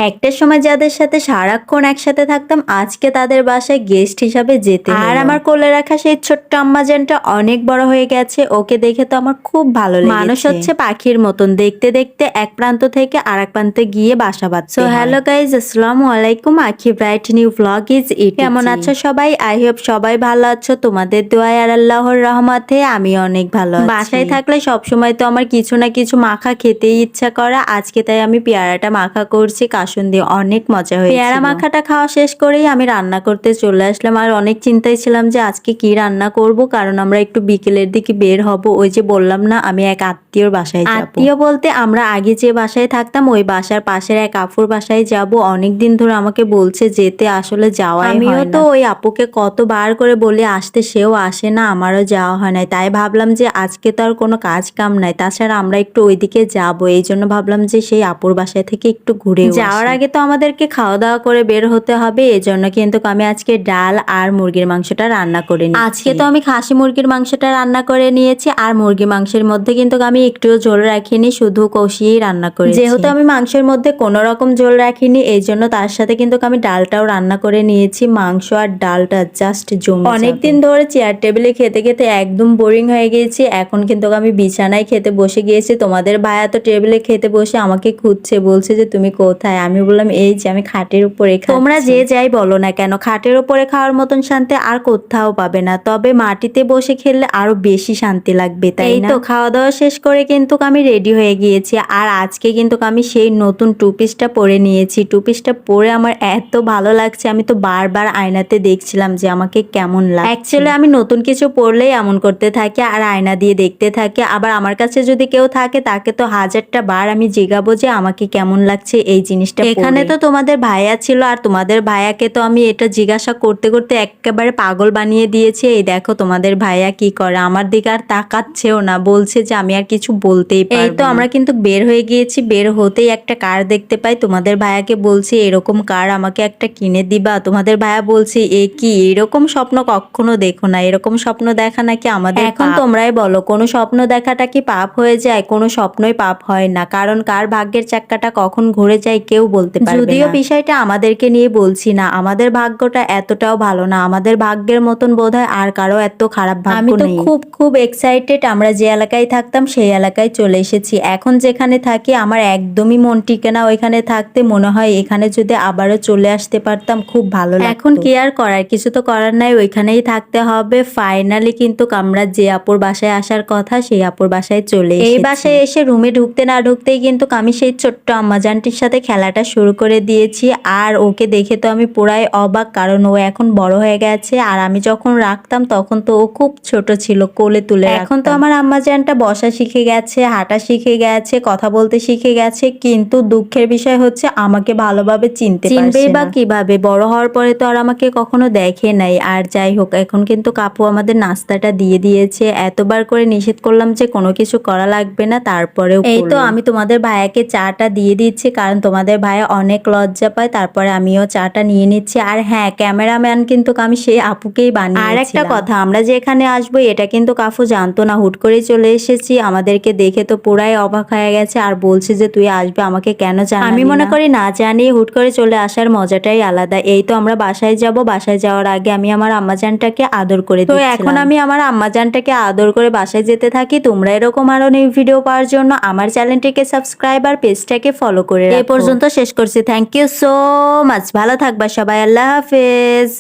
একটা সময় যাদের সাথে সারাক্ষণ একসাথে থাকতাম, আজকে তাদের বাসায় গেস্ট হিসাবে যেতে হলো। আর আমার কোলে রাখা সেই ছোট্ট আম্মাজানটা অনেক বড় হয়ে গেছে, ওকে দেখে তো আমার খুব ভালো লেগেছে। মানুষ হচ্ছে পাখির মতন, দেখতে দেখতে এক প্রান্ত থেকে আরেক প্রান্তে গিয়ে বাসা বাঁধছে। সো হ্যালো গাইজ, আসসালামু আলাইকুম। আখি bright new vlog is it. কেমন আছো সবাই? আই হোপ সবাই ভালো আছো। তোমাদের দোয়ায় আর আল্লাহর রহমতে আমি অনেক ভালো আছি। বাসায় থাকলে সবসময় তো আমার কিছু না কিছু মাখা খেতেই ইচ্ছা করে। আজকে তাই আমি পেয়ারাটা মাখা করছি কাসুন দিয়ে, অনেক মজা হয়েছে। পেয়ারা মাখাটা খাওয়া শেষ করেই আমি রান্না করতে চলে আসলাম। আর অনেক চিন্তায় ছিলাম যে আজকে কি রান্না করব, কারণ আমরা একটু বিকেলের দিকে বের হব। ওই যে বললাম না, আমি এক আত্মীয়র বাসায় যাব। আত্মীয় বলতে আমরা আগে যে বাসায় থাকতাম ওই বাসার পাশের এক আপুর বাসায় যাব। অনেকদিন ধরে আমাকে বলছে যেতে, আসলে যাওয়াই হয় না। আমিও তো ওই আপুকে কতবার করে বলি আসতে, সেও আসে না, আমারও যাওয়া হয় না। তাই ভাবলাম যে আজকে তো আর কোনো কাজ কাম নাই, তাছাড়া আমরা একটু ওইদিকে যাব। এই জন্য ভাবলাম যে সেই আপুর বাসায় থেকে একটু ঘুরে যাওয়ার আগে তো আমাদেরকে খাওয়া দাওয়া করে বের হতে হবে। এই জন্য কিন্তু আমি আজকে ডাল আর মুরগির মাংসটা রান্না করে নিয়েছি। আজকে তো আমি খাসি মুরগির মাংসটা রান্না করে নিয়েছি। আর মুরগির মাংসের মধ্যে কিন্তু আমি একটুও ঝোল রাখিনি, শুধু কষিয়েই রান্না করেছি। যেহেতু আমি মাংসের মধ্যে কোনো রকম ঝোল রাখিনি, এই জন্য তার সাথে কিন্তু আমি ডালটাও রান্না করে নিয়েছি। মাংস আর ডালটা জাস্ট জমে যাবে। অনেকদিন ধরে চেয়ার টেবিলে খেতে খেতে একদম বোরিং হয়ে গিয়েছি। এখন কিন্তু আমি বিছানায় খেতে বসে গিয়েছি। তোমাদের ভাইয়া তো টেবিলে খেতে বসে আমাকে খুঁজছে, বলছে যে তুমি কোথায়। আমি বললাম এই যে আমি খাটের উপরে খাচ্ছি। তোমরা যে যাই বলো না কেন, খাটের উপরে খাওয়ার মতন শান্তি আর কোথাও পাবে না। তবে মাটিতে বসে খেলে আরো বেশি শান্তি লাগবে, তাই না? এই তো খাওয়া দাওয়া শেষ করে কিন্তু আমি রেডি হয়ে গিয়েছি। আর আজকে কিন্তু আমি সেই নতুন টু পিসটা পরে নিয়েছি। টু পিসটা পরে আমার এত ভালো লাগছে, আমি তো বারবার আয়নাতে দেখছিলাম যে আমাকে কেমন লাগছে। অ্যাকচুয়ালি আমি নতুন কিছু পরলেই এমন করতে থাকি আর আয়না দিয়ে দেখতে থাকি। আবার আমার কাছে যদি কেউ থাকে তাকে তো হাজারটা বার আমি জিজ্ঞাবো যে আমাকে কেমন লাগছে এই জিনিসটা। এখানে তো তোমাদের ভাইয়া ছিল, আর তোমাদের ভাইয়াকে তো আমি এটা জিজ্ঞাসা করতে করতে একেবারে পাগল বানিয়ে দিয়েছি। এই দেখো তোমাদের ভাইয়া কি করে, আমার দিকে আর তাকাচ্ছেও না, বলছে যে আমি আর কিছু বলতেই পারবো না। এই তো আমরা কিন্তু বের হয়ে গিয়েছি। বের হতেই একটা কার দেখতে পাই। তোমাদের ভাইয়াকে বলছি এরকম কার আমাকে একটা কিনে দিবা। তোমাদের ভাইয়া বলছে এ কি, এরকম স্বপ্ন কখনো দেখো না, এরকম স্বপ্ন দেখা নাকি আমাদের। এখন তোমরাই বলো, কোনো স্বপ্ন দেখাটা কি পাপ হয়ে যায়? কোনো স্বপ্নই পাপ হয় না, কারণ কার ভাগ্যের চাক্কাটা কখন ঘুরে যায় কেউ বলতে পারবে না। যদিও বিষয়টা আমাদেরকে নিয়ে বলছি না, আমাদের ভাগ্যটা এতটাও ভালো না। আমাদের ভাগ্যের মতন বোধহয় আর কারো এত খারাপ ভাগ্য নেই। আমি তো খুব এক্সাইটেড। আমরা যে এলাকায় থাকতাম সেই এলাকায় চলে এসেছি। এখন যেখানে থাকি আমার একদমই মন টিকে না ওইখানে থাকতে। মনে হয় এখানে যদি আবারও চলে আসতে পারতাম খুব ভালো লাগতো। এখন কি আর করার, কিছু তো করার নাই, ওইখানেই থাকতে হবে। ফাইনালি কিন্তু আমরা যে আপুর বাসায় আসার কথা সেই আপুর বাসায় চলে এসেছি। এই বাসায় এসে রুমে ঢুকতে না ঢুকতেই কিন্তু আমি সেই ছোট্ট আম্মাজানটির সাথে খেলাটা শুরু করে দিয়েছি। আর ওকে দেখে তো আমি পুরাই অবাক, কারণ ও এখন বড় হয়ে গেছে। আর আমি যখন রাখতাম তখন তো ও খুব ছোট ছিল, কোলে তুলে। এখন তো আমার আম্মাজানটা বসা শিখে গেছে, হাঁটা শিখে গেছে, কথা বলতে শিখে গেছে। কিন্তু দুঃখের বিষয় হচ্ছে আমাকে ভালোভাবে চিনবেই বা কিভাবে? বড় হওয়ার পরে তো আর আমাকে কখনো দেখে নাই। আর যাই হোক, এখন কিন্তু কাপু আমাদের নাস্তাটা দিয়ে দিয়েছে। এতবার করে নিষেধ করলাম যে কোনো কিছু করা লাগবে না, তারপরেও এই তো আমি তোমাদের ভাইয়াকে চাটা দিয়ে দিচ্ছি, কারণ তোমাদের ভাইয়া অনেক লজ্জা পায়। তারপরে আমিও চাটা নিয়ে নিচ্ছি। আর হ্যাঁ, ক্যামেরাম্যান কিন্তু আমি সেই আপুকেই বানিয়েছি। আর একটা কথা, আমরা যে এখানে আসবো এটা কিন্তু কাফু জানতো না, হুট করেই চলে এসেছি। আমাদেরকে দেখে তো পুরাই অবাক হয়ে গেছে আর বলছে যে তুই আসবে, আমাকে কেন জানালি না? আমি মনে করি না জানি হুট করে চলে আসার মজাটাই আলাদা। এই তো আমরা বাসায় যাব। বাসায় যাওয়ার আগে আমি আমার আম্মাজানটাকে আদর করে দিচ্ছিলাম। তো এখন আমি আমার আম্মাজানটাকে আদর করে বাসায় যেতে থাকি। তোমরা এরকম আরো নিউ ভিডিও পাওয়ার জন্য আমার চ্যানেলটিকে সাবস্ক্রাইব আর পেজটাকে ফলো করে রাখো। এই পর্যন্ত শেষ করছি। Thank you so much. ভালো থাকবা সবাই। আল্লাহ হাফেজ।